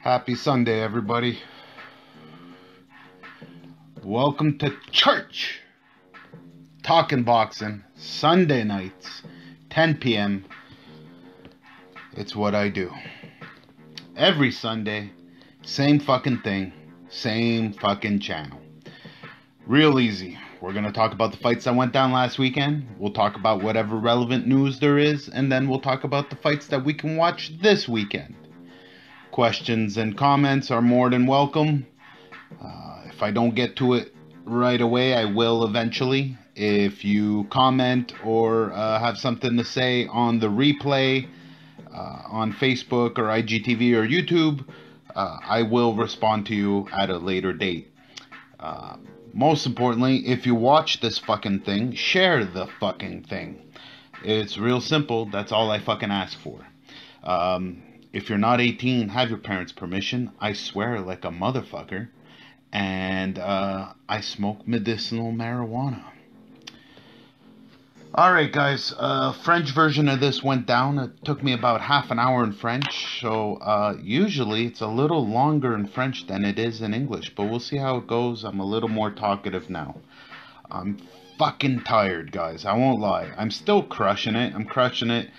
Happy Sunday, everybody. Welcome to church. Talking boxing, Sunday nights, 10 p.m. It's what I do. Every Sunday, same fucking thing, same fucking channel. Real easy. We're going to talk about the fights that went down last weekend. We'll talk about whatever relevant news there is, and then we'll talk about the fights that we can watch this weekend. Questions and comments are more than welcome. If I don't get to it right away, I will eventually. If you comment or have something to say on the replay on Facebook or IGTV or YouTube, I will respond to you at a later date. Most importantly, if you watch this fucking thing, share the fucking thing. It's real simple. That's all I fucking ask for. If you're not 18, have your parents' permission. I swear like a motherfucker. And I smoke medicinal marijuana. Alright guys, French version of this went down. It took me about half an hour in French. So usually it's a little longer in French than it is in English. But we'll see how it goes. I'm a little more talkative now. I'm fucking tired, guys. I won't lie. I'm still crushing it. I'm crushing it.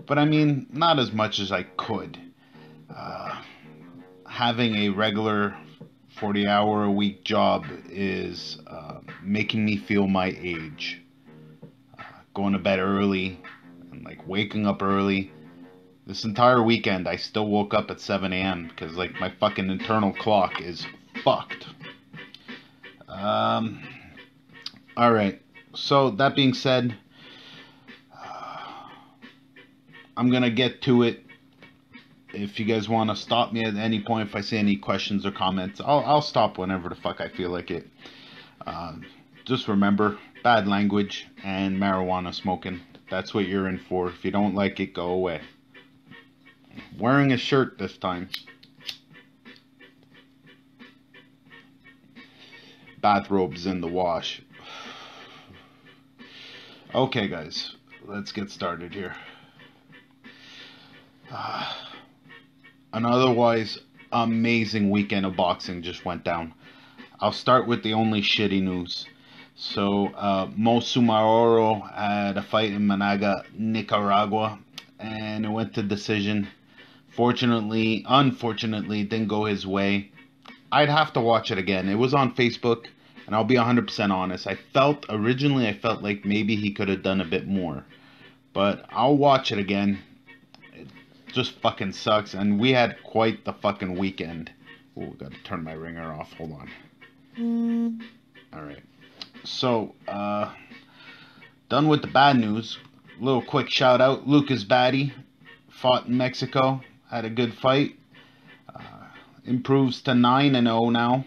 But I mean, not as much as I could. Having a regular 40-hour-a-week job is making me feel my age. Going to bed early and like waking up early. This entire weekend I still woke up at 7 a.m. because like my fucking internal clock is fucked. Alright, so that being said, I'm gonna get to it. If you guys want to stop me at any point, if I see any questions or comments, I'll stop whenever the fuck I feel like it. Just remember, bad language and marijuana smoking. That's what you're in for. If you don't like it, go away. Wearing a shirt this time. Bathrobes in the wash. Okay, guys, let's get started here. An otherwise amazing weekend of boxing just went down. I'll start with the only shitty news. So, Mo Sumaoro had a fight in Managua, Nicaragua, and it went to decision. Unfortunately, it didn't go his way. I'd have to watch it again. It was on Facebook, and I'll be 100% honest. Originally I felt like maybe he could have done a bit more. But I'll watch it again. It just fucking sucks, and we had quite the fucking weekend. Oh, gotta turn my ringer off. Hold on. Alright. So, done with the bad news. Little quick shout out. Lucas Batty fought in Mexico. Had a good fight. Improves to 9-0 now.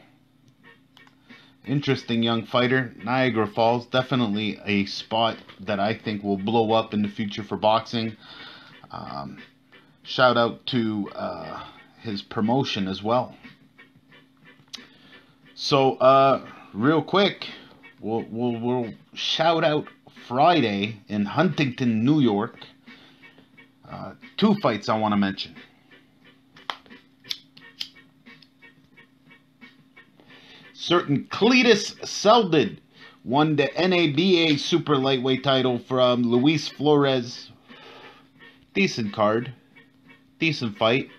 Interesting young fighter. Niagara Falls. Definitely a spot that I think will blow up in the future for boxing. Shout out to his promotion as well. So, real quick, we'll shout out Friday in Huntington, New York. Two fights I want to mention. Certain Cletus Seldon won the NABA super lightweight title from Luis Flores. Decent card. Decent fight.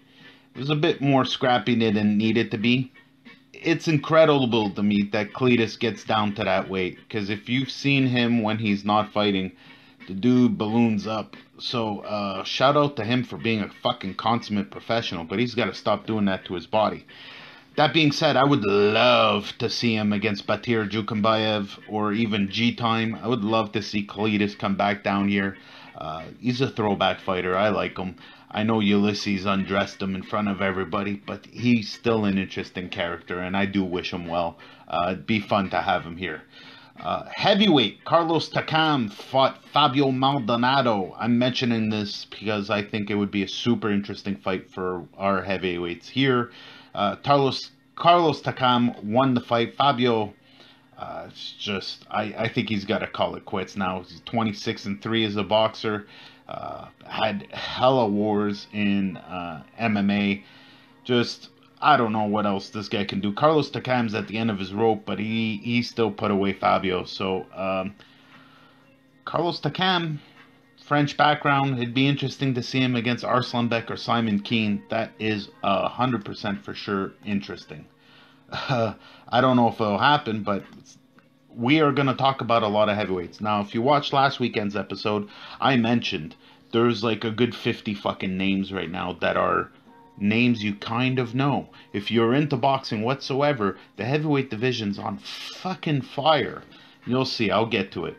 It was a bit more scrappy than it needed to be. It's incredible to me that Cletus gets down to that weight. Because if you've seen him when he's not fighting, the dude balloons up. So, shout out to him for being a fucking consummate professional. But he's got to stop doing that to his body. That being said, I would love to see him against Batir Jukambayev or even G-Time. I would love to see Cletus come back down here. He's a throwback fighter. I like him. I know Ulysses undressed him in front of everybody, but he's still an interesting character, and I do wish him well. It'd be fun to have him here. Heavyweight, Carlos Takam fought Fabio Maldonado. I'm mentioning this because I think it would be a super interesting fight for our heavyweights here. Carlos Takam won the fight. Fabio, I think he's got to call it quits now. He's 26-3 as a boxer. Had hella wars in MMA. Just I don't know what else this guy can do. Carlos Takam's at the end of his rope, but he still put away Fabio. So Carlos Takam, French background. It'd be interesting to see him against Arslanbek or Simon Keane. That is 100% for sure interesting. I don't know if it'll happen, but we are going to talk about a lot of heavyweights. Now, if you watched last weekend's episode, I mentioned there's like a good 50 fucking names right now that are names you kind of know. If you're into boxing whatsoever, the heavyweight division's on fucking fire. You'll see. I'll get to it.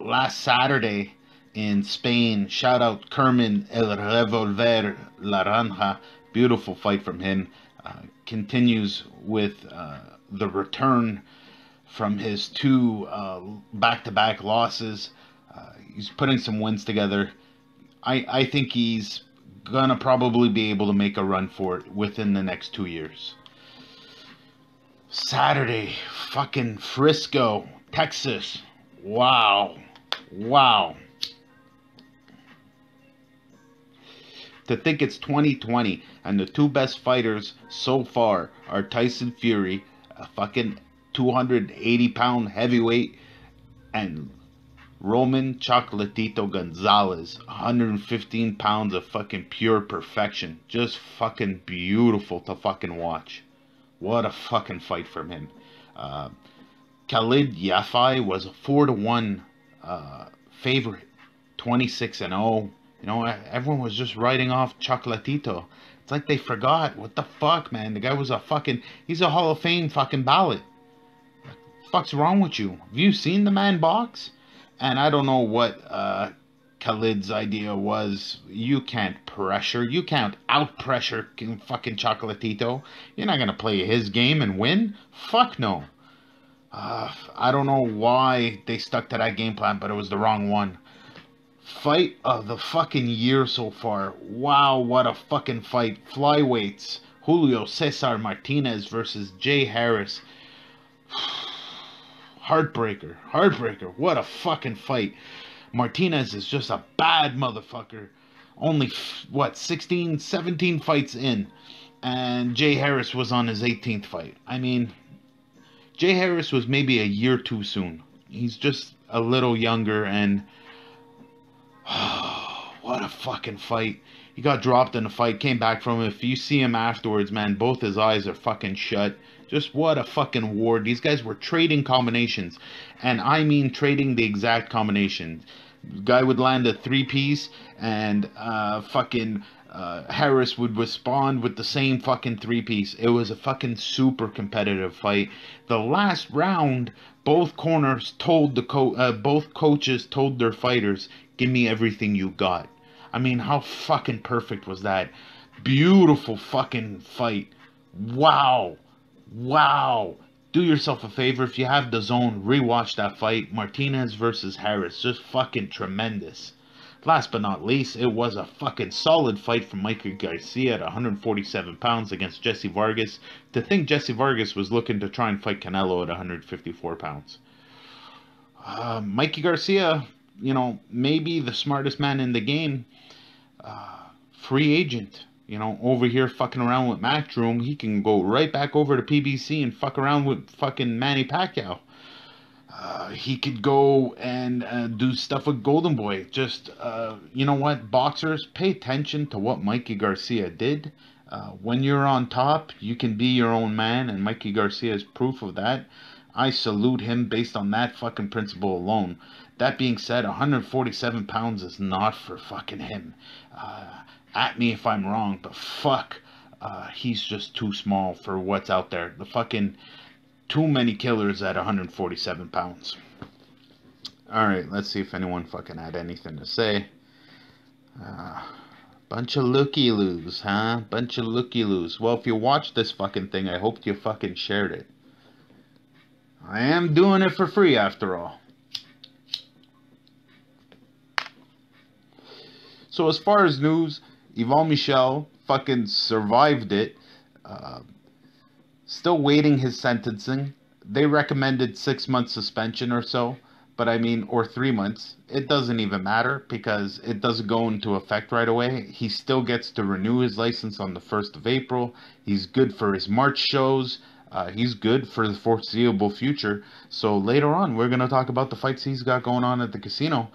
Last Saturday in Spain, shout out Kerman El Revolver Laranja. Beautiful fight from him. Continues with the return from his two back-to-back losses. He's putting some wins together. I think he's gonna probably be able to make a run for it within the next 2 years. Saturday, fucking Frisco, Texas. Wow. To think it's 2020 and the two best fighters so far are Tyson Fury, a fucking 280-pound heavyweight, and Roman Chocolatito Gonzalez, 115 pounds of fucking pure perfection. Just fucking beautiful to fucking watch. What a fucking fight from him. Khalid Yafai was a 4-1 favorite, 26-0. You know, everyone was just writing off Chocolatito. It's like they forgot. What the fuck, man? The guy was he's a Hall of Fame fucking ballot. What the fuck's wrong with you? Have you seen the man box? And I don't know what Khalid's idea was. You can't out-pressure fucking Chocolatito. You're not going to play his game and win? Fuck no. I don't know why they stuck to that game plan, but it was the wrong one. Fight of the fucking year so far. Wow, what a fucking fight. Flyweights. Julio Cesar Martinez versus Jay Harris. Heartbreaker. What a fucking fight. Martinez is just a bad motherfucker. Only, 17 fights in. And Jay Harris was on his 18th fight. I mean, Jay Harris was maybe a year too soon. He's just a little younger, and what a fucking fight. He got dropped in the fight, came back from it. If you see him afterwards, man, both his eyes are fucking shut. Just what a fucking war. These guys were trading combinations. And I mean trading the exact combination. Guy would land a 3-piece, and Harris would respond with the same fucking 3-piece. It was a fucking super competitive fight. The last round, both corners told both coaches told their fighters, "Give me everything you got." I mean, how fucking perfect was that? Beautiful fucking fight. Wow. Do yourself a favor, if you have the zone, rewatch that fight. Martinez versus Harris, just fucking tremendous. Last but not least, it was a fucking solid fight from Mikey Garcia at 147 pounds against Jesse Vargas. To think Jesse Vargas was looking to try and fight Canelo at 154 pounds. Mikey Garcia, you know, maybe the smartest man in the game. Free agent. You know, over here fucking around with Matchroom, he can go right back over to PBC and fuck around with fucking Manny Pacquiao. He could go and do stuff with Golden Boy. Just, you know what, boxers, pay attention to what Mikey Garcia did. When you're on top, you can be your own man, and Mikey Garcia is proof of that. I salute him based on that fucking principle alone. That being said, 147 pounds is not for fucking him. At me if I'm wrong, but fuck, he's just too small for what's out there. The fucking too many killers at 147 pounds. Alright, let's see if anyone fucking had anything to say. Bunch of looky-loos, huh? Bunch of looky-loos. Well, if you watched this fucking thing, I hope you fucking shared it. I am doing it for free after all. So as far as news, Yvan Michel fucking survived it. Still waiting his sentencing. They recommended 6 months suspension or so. but I mean, or 3 months. It doesn't even matter because it doesn't go into effect right away. He still gets to renew his license on the 1st of April. He's good for his March shows. He's good for the foreseeable future. So later on, we're going to talk about the fights he's got going on at the casino.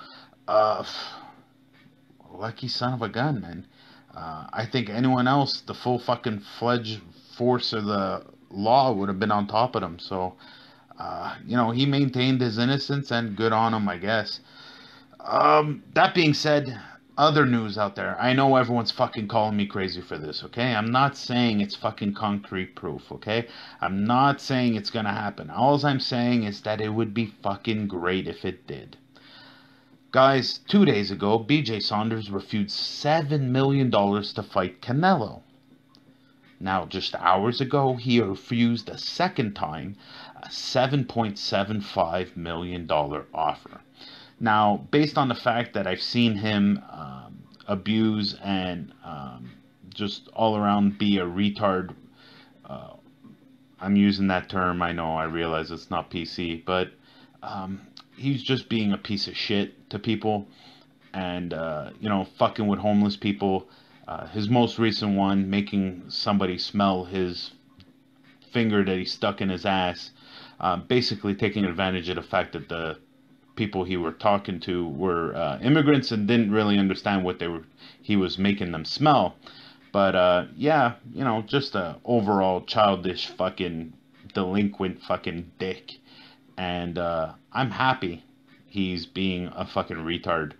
Lucky son of a gun, man. I think anyone else, the full fucking fledged force of the law would have been on top of him. So, he maintained his innocence, and good on him, I guess. That being said, other news out there. I know everyone's fucking calling me crazy for this, okay? I'm not saying it's fucking concrete proof, okay? I'm not saying it's gonna happen. All I'm saying is that it would be fucking great if it did. Guys, 2 days ago, BJ Saunders refused $7 million to fight Canelo. Now, just hours ago, he refused a second time a $7.75 million offer. Now, based on the fact that I've seen him abuse and just all around be a retard, I'm using that term, I know, I realize it's not PC, but he's just being a piece of shit to people and, fucking with homeless people. His most recent one, making somebody smell his finger that he stuck in his ass, basically taking advantage of the fact that the people he were talking to were immigrants and didn't really understand what he was making them smell. But just a overall childish fucking delinquent fucking dick. And I'm happy he's being a fucking retard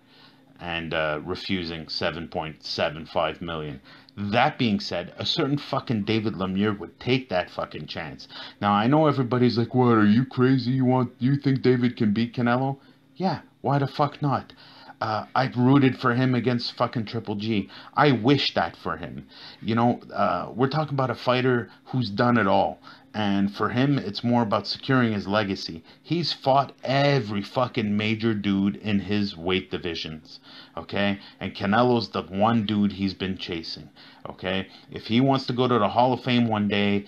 and refusing $7.75 million. That being said, a certain fucking David Lemieux would take that fucking chance. Now, I know everybody's like, what, are you crazy? You think David can beat Canelo? Yeah, why the fuck not? I rooted for him against fucking Triple G. I wish that for him. We're talking about a fighter who's done it all. And for him, it's more about securing his legacy. He's fought every fucking major dude in his weight divisions, okay? And Canelo's the one dude he's been chasing, okay? If he wants to go to the Hall of Fame one day,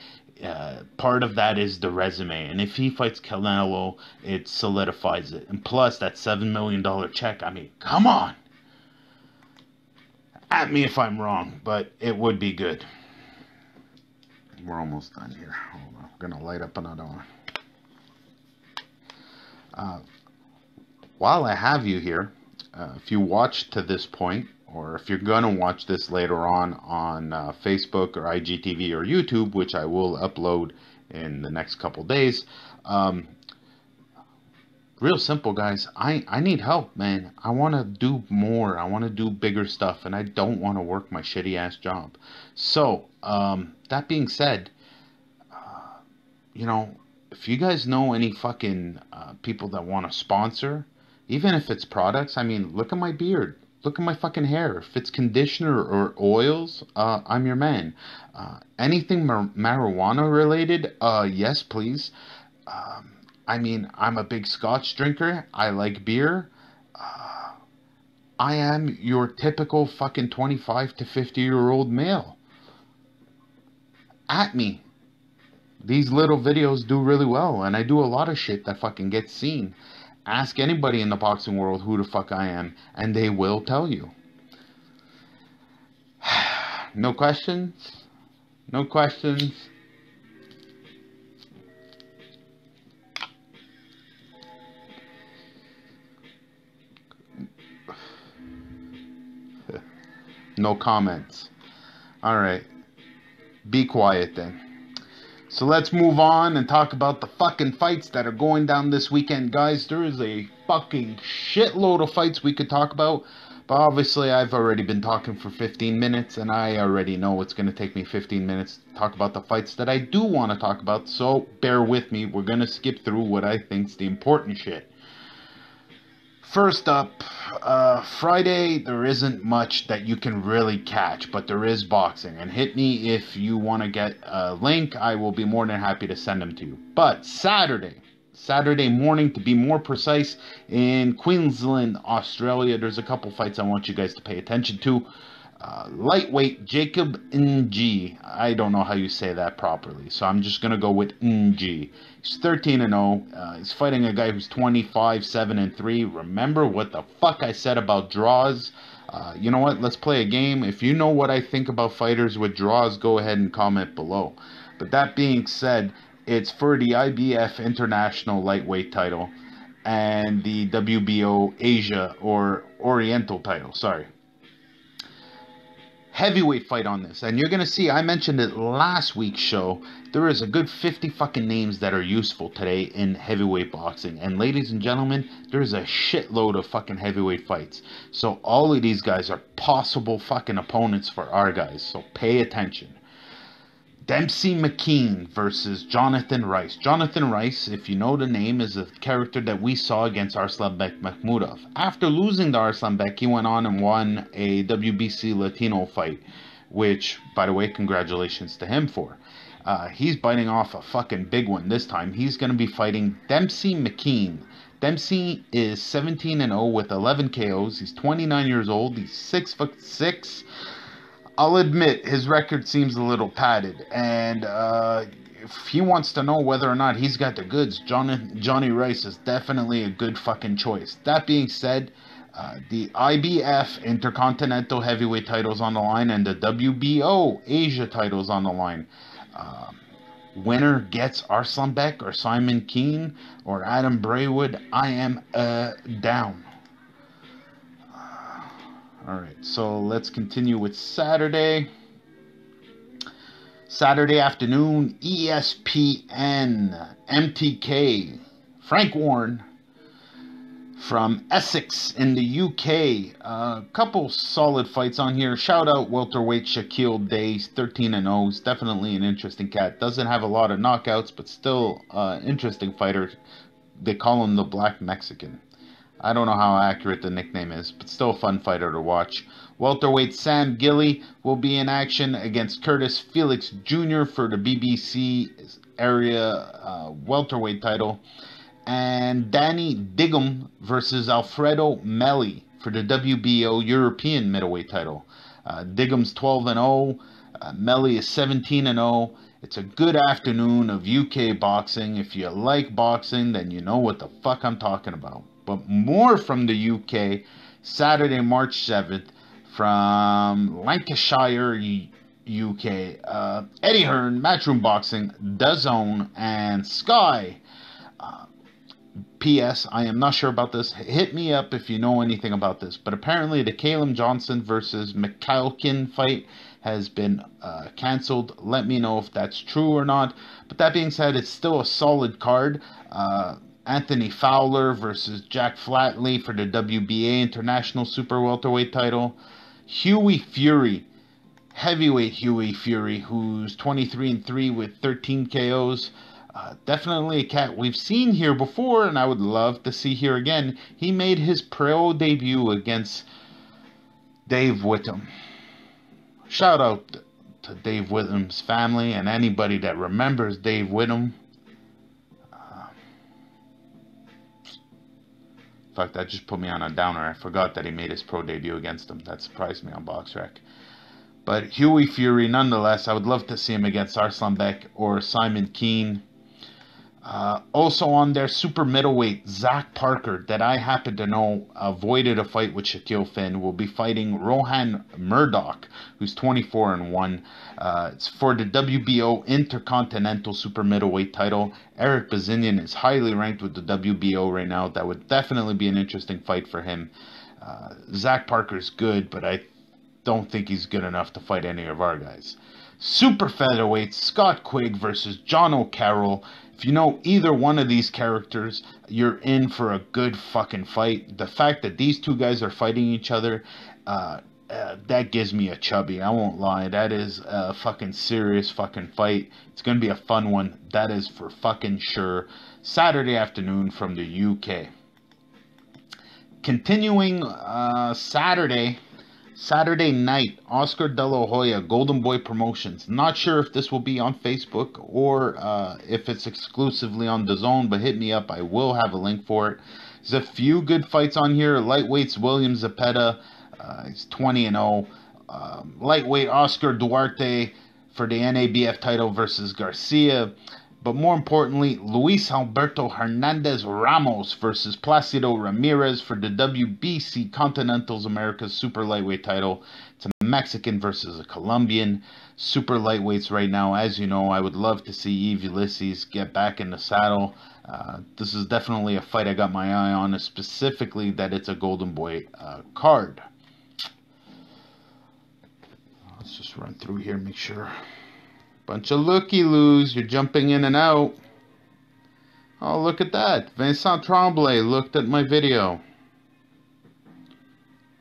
part of that is the resume. And if he fights Canelo, it solidifies it. And plus, that $7 million check, I mean, come on! At me if I'm wrong, but it would be good. We're almost done here. Hold on. I'm going to light up another one. While I have you here, if you watched to this point, or if you're going to watch this later on Facebook or IGTV or YouTube, which I will upload in the next couple days, real simple, guys. I need help, man. I want to do more. I want to do bigger stuff, and I don't want to work my shitty ass job. So, that being said, if you guys know any fucking people that want to sponsor, even if it's products, I mean, look at my beard. Look at my fucking hair. If it's conditioner or oils, I'm your man. Anything marijuana related, yes, please. I mean, I'm a big Scotch drinker. I like beer. I am your typical fucking 25 to 50-year-old male. At me. These little videos do really well, and I do a lot of shit that fucking gets seen. Ask anybody in the boxing world who the fuck I am, and they will tell you. No questions? No questions? No comments. Alright. Be quiet then. So let's move on and talk about the fucking fights that are going down this weekend. Guys, there is a fucking shitload of fights we could talk about. But obviously, I've already been talking for 15 minutes. And I already know it's going to take me 15 minutes to talk about the fights that I do want to talk about. So bear with me. We're going to skip through what I think's the important shit. First up, Friday, there isn't much that you can really catch, but there is boxing. And hit me if you want to get a link. I will be more than happy to send them to you. But Saturday morning, to be more precise, in Queensland, Australia, there's a couple fights I want you guys to pay attention to. Lightweight Jacob Ng. I don't know how you say that properly, so I'm just gonna go with Ng. He's 13-0. He's fighting a guy who's 25, 7-3. Remember what the fuck I said about draws? You know what? Let's play a game. If you know what I think about fighters with draws, go ahead and comment below. But that being said, it's for the IBF International Lightweight title and the WBO Asia or Oriental title. Sorry. Heavyweight fight on this, and you're gonna see, I mentioned it last week's show, there is a good 50 fucking names that are useful today in heavyweight boxing, and ladies and gentlemen, there's a shitload of fucking heavyweight fights, so all of these guys are possible fucking opponents for our guys, so pay attention. Dempsey McKean versus Jonathan Rice. Jonathan Rice, if you know the name, is a character that we saw against Arslanbek Makhmudov. After losing to Arslanbek, he went on and won a WBC Latino fight, which, by the way, congratulations to him for. He's biting off a fucking big one this time. He's going to be fighting Dempsey McKean. Dempsey is 17-0 with 11 KOs. He's 29 years old. He's 6'6". I'll admit his record seems a little padded, and if he wants to know whether or not he's got the goods, Johnny Rice is definitely a good fucking choice. That being said, the IBF Intercontinental Heavyweight titles on the line and the WBO Asia titles on the line. Winner gets Arslanbek or Simon Keane or Adam Braywood. I am down. Alright, so let's continue with Saturday. Saturday afternoon, ESPN, MTK, Frank Warren from Essex in the UK. A couple solid fights on here. Shout out welterweight Shaquille Days, 13-0. He's definitely an interesting cat. Doesn't have a lot of knockouts, but still interesting fighter. They call him the Black Mexican. I don't know how accurate the nickname is, but still a fun fighter to watch. Welterweight Sam Gilly will be in action against Curtis Felix Jr. for the BBC area welterweight title. And Danny Diggum versus Alfredo Melli for the WBO European middleweight title. Diggum's 12-0. Melli is 17-0. It's a good afternoon of UK boxing. If you like boxing, then you know what the fuck I'm talking about. But more from the UK, Saturday, March 7th, from Lancashire, UK, Eddie Hearn, Matchroom Boxing, DAZN, and Sky. P.S. I am not sure about this. Hit me up if you know anything about this. But apparently the Caleb Johnson versus McCalkin fight has been cancelled. Let me know if that's true or not. But that being said, it's still a solid card. Anthony Fowler versus Jack Flatley for the WBA International Super Welterweight title. Hughie Fury, heavyweight Hughie Fury, who's 23-3 with 13 KOs. Definitely a cat we've seen here before, and I would love to see here again. He made his pro debut against Dave Whittam. Shout out to Dave Whittam's family and anybody that remembers Dave Whittam. In fact, that just put me on a downer. I forgot that he made his pro debut against him. That surprised me on BoxRec. But Hughie Fury, nonetheless, I would love to see him against Arslanbek or Simon Keane. Also on their super middleweight, Zach Parker, that I happen to know avoided a fight with Shaquille Finn, will be fighting Rohan Murdoch, who's 24-1. It's for the WBO Intercontinental Super Middleweight title. Eric Bazinian is highly ranked with the WBO right now. That would definitely be an interesting fight for him. Zach Parker's good, but I don't think he's good enough to fight any of our guys. Super featherweight, Scott Quigg versus John O'Carroll. If you know either one of these characters, you're in for a good fucking fight. The fact that these two guys are fighting each other, that gives me a chubby. I won't lie. That is a fucking serious fucking fight. It's going to be a fun one. That is for fucking sure. Saturday afternoon from the UK. Continuing Saturday night, Oscar De La Hoya, Golden Boy Promotions. Not sure if this will be on Facebook or if it's exclusively on DAZN, but hit me up. I will have a link for it. There's a few good fights on here. Lightweights, William Zepeda. He's 20-0. Lightweight Oscar Duarte for the NABF title versus Garcia. But more importantly, Luis Alberto Hernandez Ramos versus Placido Ramirez for the WBC Continentals Americas Super Lightweight title. It's a Mexican versus a Colombian. Super lightweights right now. As you know, I would love to see Yves Ulysses get back in the saddle. This is definitely a fight I got my eye on, specifically that it's a Golden Boy card. Let's just run through here, make sure. Bunch of looky-loos. You're jumping in and out. Oh, look at that. Vincent Tremblay looked at my video.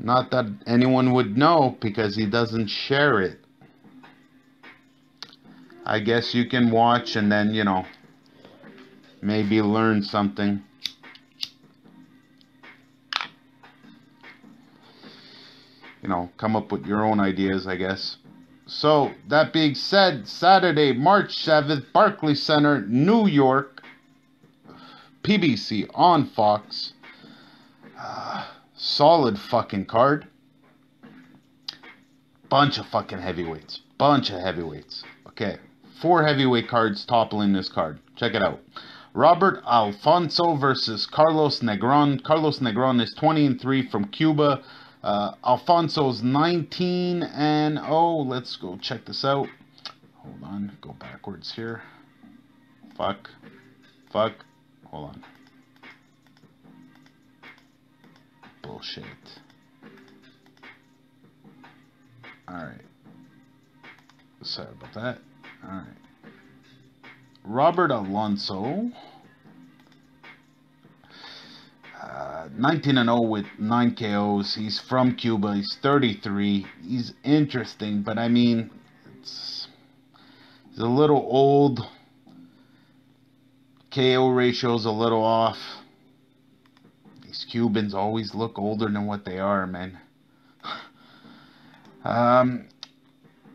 Not that anyone would know because he doesn't share it. I guess you can watch and then, you know, maybe learn something. You know, come up with your own ideas, I guess. So, that being said, Saturday, March 7th, Barclays Center, New York, PBC on Fox. Solid fucking card. Bunch of fucking heavyweights. Okay, 4 heavyweight cards toppling this card. Check it out. Robert Alfonso versus Carlos Negron. Carlos Negron is 20-3 from Cuba. Alfonso's 19-0. Let's go check this out. Hold on. Go backwards here. Fuck. Hold on. Bullshit. Alright. Sorry about that. Alright. Robert Alonso. 19-0 with 9 KOs. He's from Cuba. He's 33. He's interesting, but I mean, he's a little old. KO ratio's a little off. These Cubans always look older than what they are, man.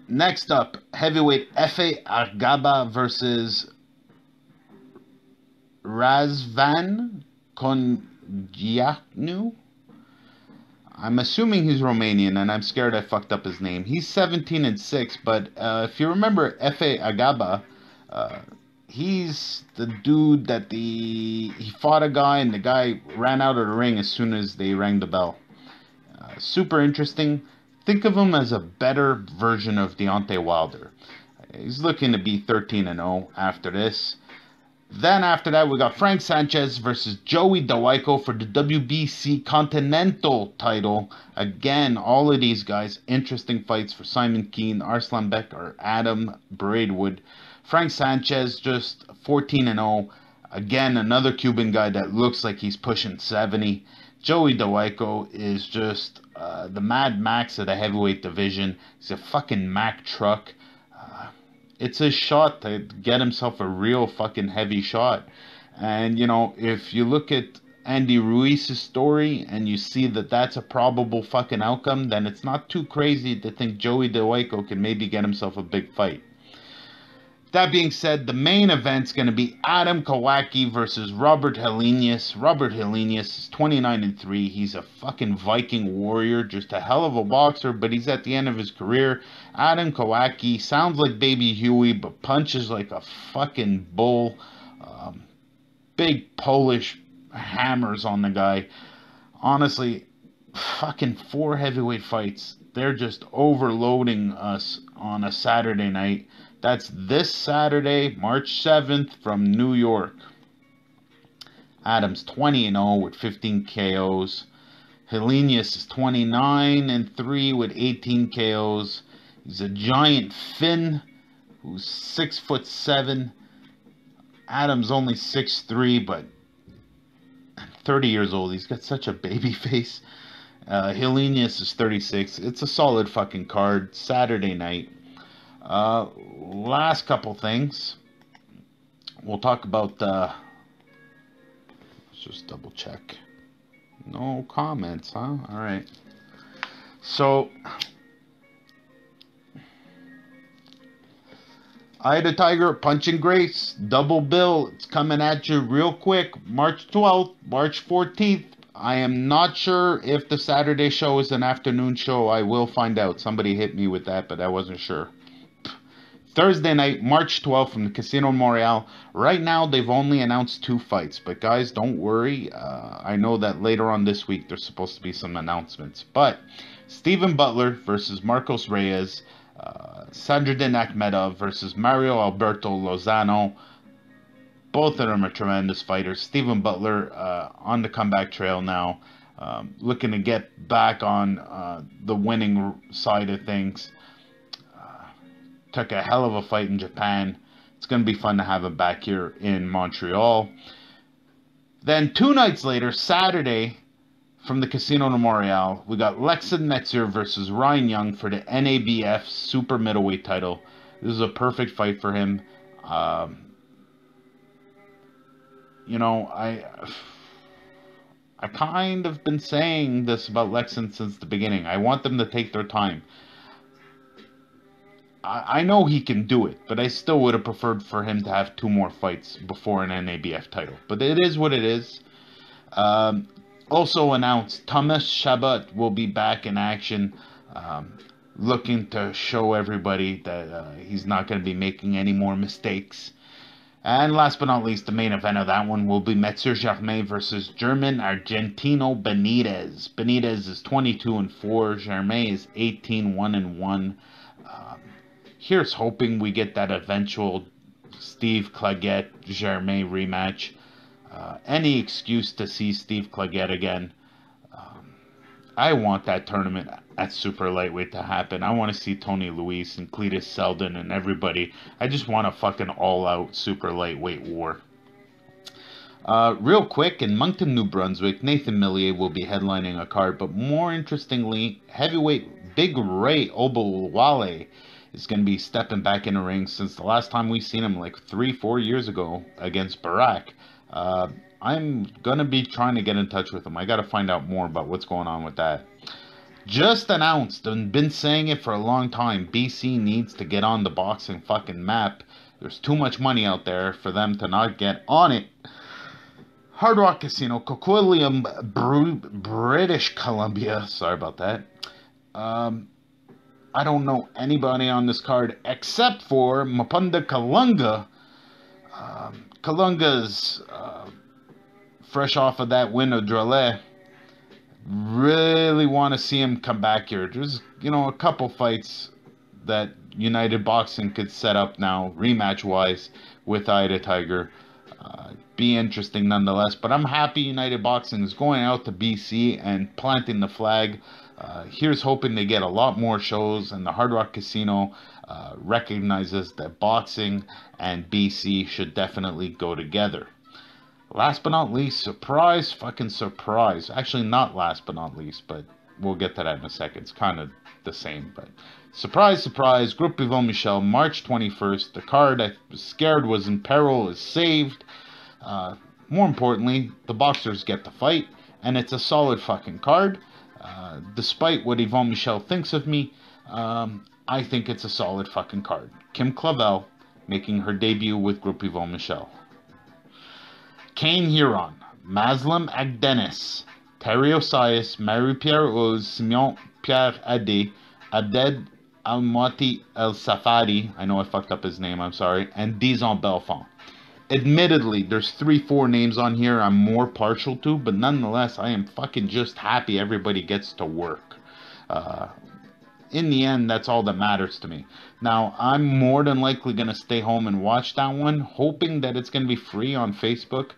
Next up, heavyweight Efe Argaba versus Razvan Congianu. I'm assuming he's Romanian, and I'm scared I fucked up his name. He's 17-6, but if you remember Efe Agaba, he's the dude that he fought a guy, and the guy ran out of the ring as soon as they rang the bell. Super interesting. Think of him as a better version of Deontay Wilder. He's looking to be 13-0 after this. Then after that, we got Frank Sanchez versus Joey Dawejko for the WBC Continental title. Again, all of these guys, interesting fights for Simon Keane, Arslan Beck, or Adam Braidwood. Frank Sanchez just 14-0. Again, another Cuban guy that looks like he's pushing 70. Joey Dawejko is just the Mad Max of the heavyweight division. He's a fucking Mack truck. It's his shot to get himself a real fucking heavy shot. And, you know, if you look at Andy Ruiz's story and you see that that's a probable fucking outcome, then it's not too crazy to think Joey Dawejko can maybe get himself a big fight. That being said, the main event's going to be Adam Kawacki versus Robert Helenius. Robert Helenius is 29-3. He's a fucking Viking warrior, just a hell of a boxer, but he's at the end of his career. Adam Kawacki sounds like Baby Huey, but punches like a fucking bull. Big Polish hammers on the guy. Honestly, fucking 4 heavyweight fights. They're just overloading us on a Saturday night. That's this Saturday, March 7th from New York. Adam's 20-0 with 15 KOs. Helenius is 29-3 with 18 KOs. He's a giant Finn who's 6'7". Adam's only 6'3", but 30 years old. He's got such a baby face. Helenius is 36. It's a solid fucking card. Saturday night. Last couple things. We'll talk about, let's just double check. No comments, huh? Alright. So, Eye the Tiger, Punching Grace, double bill. It's coming at you real quick. March 12th, March 14th. I am not sure if the Saturday show is an afternoon show. I will find out. Somebody hit me with that, but I wasn't sure. Thursday night, March 12th from the Casino Montreal. Right now, they've only announced 2 fights. But guys, don't worry. I know that later on this week, there's supposed to be some announcements. But Stephen Butler versus Marcos Reyes. Sadruddin Akhmedov versus Mario Alberto Lozano. Both of them are tremendous fighters. Stephen Butler on the comeback trail now. Looking to get back on the winning side of things. Took a hell of a fight in Japan. It's going to be fun to have him back here in Montreal. Then 2 nights later, Saturday, from the Casino de Montreal, we got Lexon Netzer versus Ryan Young for the NABF Super Middleweight title. This is a perfect fight for him. You know, I kind of been saying this about Lexon since the beginning. I want them to take their time. I know he can do it, but I still would have preferred for him to have 2 more fights before an NABF title. But it is what it is. Also announced, Thomas Chabot will be back in action, looking to show everybody that he's not going to be making any more mistakes. And last but not least, the main event of that one will be Metzer Germain versus German Argentino Benitez. Benitez is 22-4. Germain is 18-1-1. Here's hoping we get that eventual Steve Claggett Germain rematch. Any excuse to see Steve Claggett again. I want that tournament at super lightweight to happen. I want to see Tony Luis and Cletus Seldon and everybody. I just want a fucking all-out super lightweight war. Real quick, in Moncton, New Brunswick, Nathan Millier will be headlining a card, but more interestingly, heavyweight Big Ray Obolwale is going to be stepping back in the ring since the last time we seen him like 3-4 years ago against Barack. I'm going to be trying to get in touch with him. I got to find out more about what's going on with that. Just announced, and been saying it for a long time, BC needs to get on the boxing fucking map. There's too much money out there for them to not get on it. Hard Rock Casino, Coquitlam, British Columbia. Sorry about that. I don't know anybody on this card except for Mapunda Kalunga. Kalunga's fresh off of that win of Drale. Really want to see him come back here. There's, a couple fights that United Boxing could set up now, rematch-wise, with Ida Tiger. Be interesting nonetheless. But I'm happy United Boxing is going out to BC and planting the flag. Here's hoping they get a lot more shows, and the Hard Rock Casino recognizes that boxing and BC should definitely go together. Last but not least, surprise, fucking surprise. Actually, not last but not least, but we'll get to that in a second. It's kind of the same, but surprise, surprise, Groupe Yvon Michel, March 21st. The card I was scared was in peril is saved. More importantly, the boxers get to fight, and it's a solid fucking card. Despite what Yvon Michel thinks of me, I think it's a solid fucking card. Kim Clavel making her debut with Groupe Yvon Michel. Kane Huron, Maslam Agdenis, Terry Osias, Marie-Pierre Oz, Simeon Pierre Ade, Abded Almati El Safadi, I know I fucked up his name, I'm sorry, and Dizon Belfont. Admittedly, there's 3-4 names on here I'm more partial to, but nonetheless, I am fucking just happy everybody gets to work. In the end, that's all that matters to me. Now, I'm more than likely going to stay home and watch that one, hoping that it's going to be free on Facebook.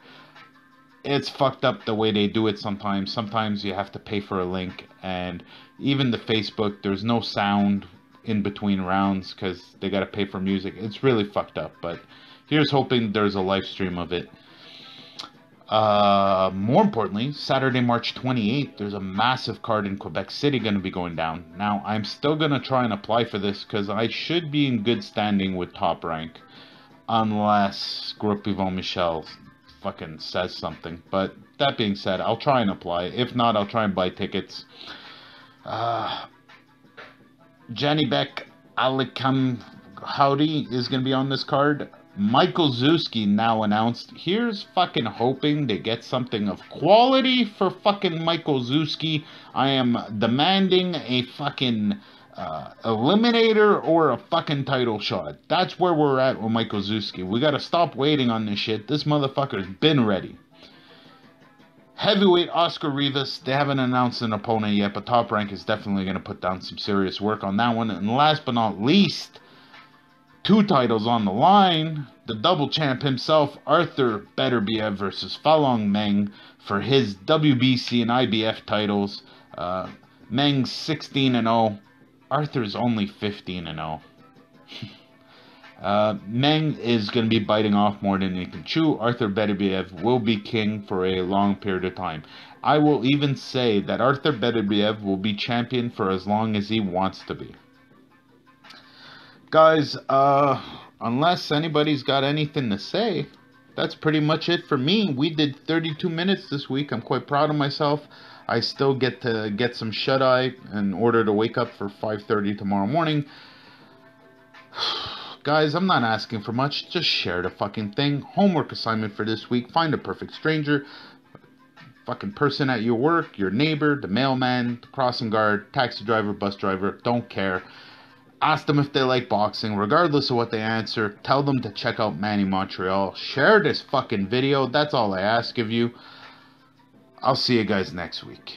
It's fucked up the way they do it sometimes. Sometimes you have to pay for a link, and even the Facebook, there's no sound in between rounds because they got to pay for music. It's really fucked up, but here's hoping there's a live stream of it. More importantly, Saturday, March 28th, there's a massive card in Quebec City going to be going down. Now, I'm still going to try and apply for this because I should be in good standing with Top Rank. Unless Groupe Yvon Michel fucking says something. But that being said, I'll try and apply. If not, I'll try and buy tickets. Janibek Alikam Howdy is going to be on this card. Michael Zuski now announced. Here's fucking hoping to get something of quality for fucking Michael Zuski. I am demanding a fucking eliminator or a fucking title shot. That's where we're at with Michael Zuski. We gotta stop waiting on this shit. This motherfucker's been ready. Heavyweight Oscar Rivas, they haven't announced an opponent yet, but Top Rank is definitely going to put down some serious work on that one. And last but not least, 2 titles on the line. The double champ himself, Arthur Beterbiev versus Falong Meng for his WBC and IBF titles. Meng's 16-0. Arthur's only 15-0. Meng is going to be biting off more than he can chew. Arthur Beterbiev will be king for a long period of time. I will even say that Arthur Beterbiev will be champion for as long as he wants to be. Guys, unless anybody's got anything to say, that's pretty much it for me. We did 32 minutes this week. I'm quite proud of myself. I still get to get some shut-eye in order to wake up for 5:30 tomorrow morning. Guys, I'm not asking for much. Just share the fucking thing. Homework assignment for this week. Find a perfect stranger. Fucking person at your work. Your neighbor. The mailman. The crossing guard. Taxi driver. Bus driver. Don't care. Ask them if they like boxing. Regardless of what they answer. Tell them to check out Manny Montreal. Share this fucking video. That's all I ask of you. I'll see you guys next week.